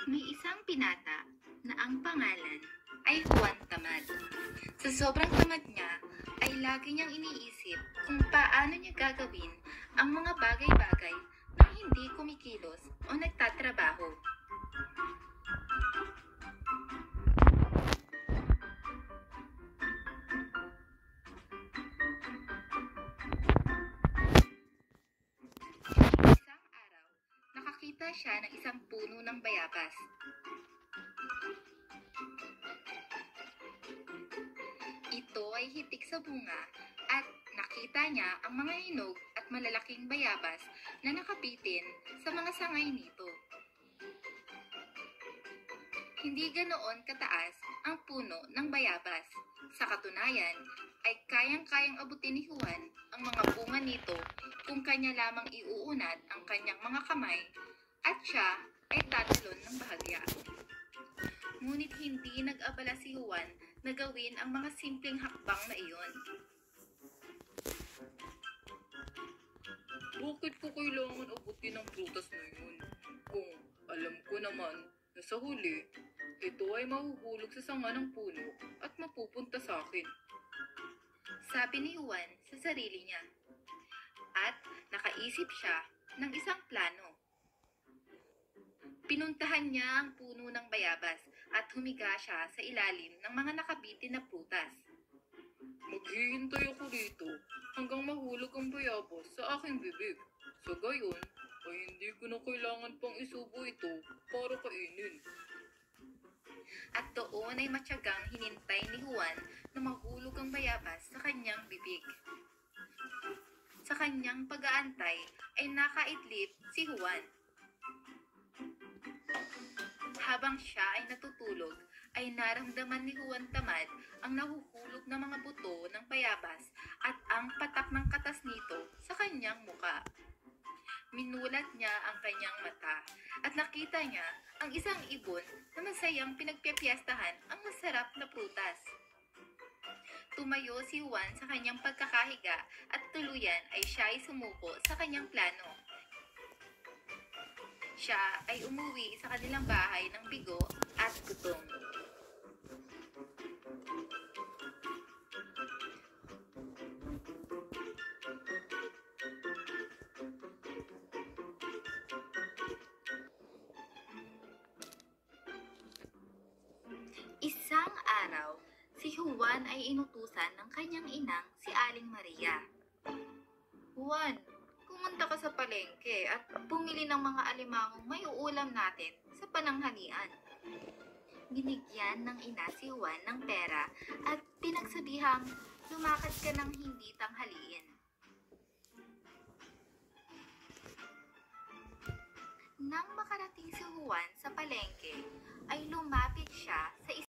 May isang pinata na ang pangalan ay Juan Tamad. Sa sobrang tamad niya, ay lagi niyang iniisip kung paano niya gagawin ang mga bagay-bagay na hindi kumikilos o nagtatrabaho. Isang araw, nakakita siya ng isang puno ng bayabas. Ito ay hitik sa bunga at nakita niya ang mga hinog at malalaking bayabas na nakapitin sa mga sangay nito. Hindi ganoon kataas ang puno ng bayabas. Sa katunayan, ay kayang-kayang abutin ni Juan ang mga bunga nito kung kanya lamang iuunat ang kanyang mga kamay at siya ay tatalon ng bahagya. Ngunit hindi nag-abala si Juan na gawin ang mga simpleng hakbang na iyon. Bakit ko kailangan abutin ang prutas na yun? Kung alam ko naman na sa huli, ito ay mahuhulog sa sanga ng puno at mapupunta sa akin. Sabi ni Juan sa sarili niya. At nakaisip siya ng isang plano. Pinuntahan niya ang puno ng bayabas at humiga siya sa ilalim ng mga nakabitin na prutas. Maghihintay ako dito hanggang mahulog ang bayabas sa aking bibig. Sa gayon, ay hindi ko na kailangan pang isubo ito para kainin. At doon ay matyagang hinintay ni Juan na mahulog ang bayabas sa kanyang bibig. Sa kanyang pag-aantay ay nakaidlip si Juan. Habang siya ay natutulog, ay naramdaman ni Juan Tamad ang nahuhulog na mga buto ng bayabas at ang patak ng katas nito sa kanyang muka. Minulat niya ang kanyang mata at nakita niya ang isang ibon na masayang pinagpipiyastahan ang masarap na prutas. Tumayo si Juan sa kanyang pagkakahiga at tuluyan ay siya ay sumuko sa kanyang plano. Siya ay umuwi sa kanilang bahay ng bigo at gutom. Isang araw, si Juan ay inutusan ng kanyang inang si Aling Maria. Juan, pumunta ka sa palengke at bumili ng mga alimangong may uulam natin sa pananghalian. Binigyan ng ina si Juan ng pera at pinagsabihang lumakad ka ng hindi tanghaliin. Nang makarating si Juan sa palengke, ay lumapit siya sa